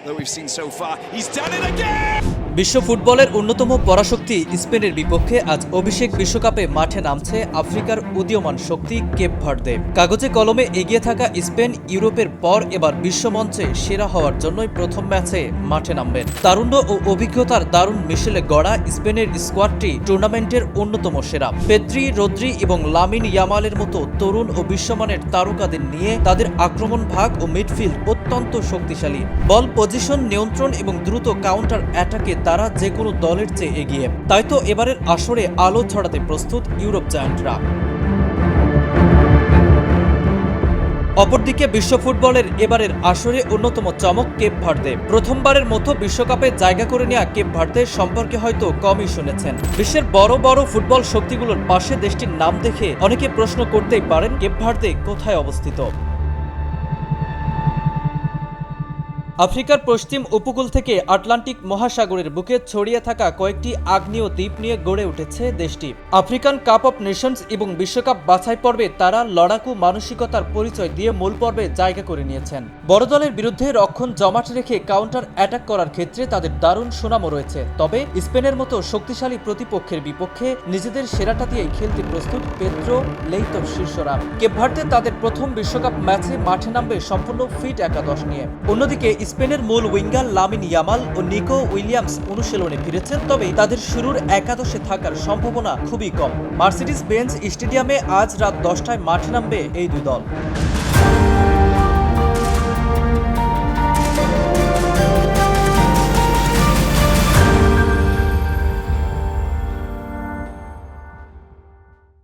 that we've seen so far. He's done it again! বিশ্ব ফুটবলের অন্যতম পরাশক্তি স্পেনের বিপক্ষে আজ অভিষেক বিশ্বকাপে মাঠে নামছে আফ্রিকার উদীয়মান শক্তি কেপ ভার্দে। কাগজে কলমে এগিয়ে থাকা স্পেন ইউরোপের পর এবার বিশ্বমঞ্চে সেরা হওয়ার জন্যই প্রথম ম্যাচে মাঠে নামবেন। তারুণ্য ও অভিজ্ঞতার দারুণ মিশেলে গড়া স্পেনের স্কোয়াডটি টুর্নামেন্টের অন্যতম সেরা। পেদ্রি, রদ্রি এবং লামিন ইয়ামালের মতো তরুণ ও বিশ্বমানের তারকাদের নিয়ে তাদের আক্রমণ ভাগ ও মিডফিল্ড অত্যন্ত শক্তিশালী। বল পজিশন নিয়ন্ত্রণ এবং দ্রুত কাউন্টার অ্যাটাকে তারা যে কোনো দলের চেয়ে এগিয়ে। তাই তো এবারের আসরে আলো ছড়াতে প্রস্তুত ইউরোপ জায়ান্টরা। অপরদিকে বিশ্ব ফুটবলের এবারের আসরে অন্যতম চমক কেপ ভার্দে। প্রথমবারের মতো বিশ্বকাপে জায়গা করে নেওয়া কেপ ভার্দে সম্পর্কে হয়তো কমই শুনেছেন। বিশ্বের বড় বড় ফুটবল শক্তিগুলোর পাশে দেশটির নাম দেখে অনেকে প্রশ্ন করতেই পারেন কেপ ভার্দে কোথায় অবস্থিত। আফ্রিকার পশ্চিম উপকূল থেকে আটলান্টিক মহাসাগরের বুকে ছড়িয়ে থাকা কয়েকটি আগ্নেয় দ্বীপ নিয়ে গড়ে উঠেছে দেশটি। আফ্রিকান কাপ অফ নেশনস এবং বিশ্বকাপ বাছাই পর্বে তারা লড়াকু মানসিকতার পরিচয় দিয়ে মূল পর্বে জায়গা করে নিয়েছেন। বড় দলের বিরুদ্ধে রক্ষণ জমাট রেখে কাউন্টার অ্যাটাক করার ক্ষেত্রে তাদের দারুণ সুনামও রয়েছে। তবে স্পেনের মতো শক্তিশালী প্রতিপক্ষের বিপক্ষে নিজেদের সেরাটা দিয়েই খেলতে প্রস্তুত পেদ্রো লেইতোর শীর্ষরা। কেপ ভার্দে তাদের প্রথম বিশ্বকাপ ম্যাচে মাঠে নামবে সম্পূর্ণ ফিট একাদশ নিয়ে। অন্যদিকে স্পেনের মূল উইঙ্গার লামিন ইয়ামাল ও নিকো উইলিয়ামস অনুশীলনে ফিরেছেন, তবে তাদের শুরুর একাদশে থাকার সম্ভাবনা খুবই কম। মার্সিডিজ বেঞ্জ স্টেডিয়ামে আজ রাত 10টায় মাঠে নামবে এই দুই দল।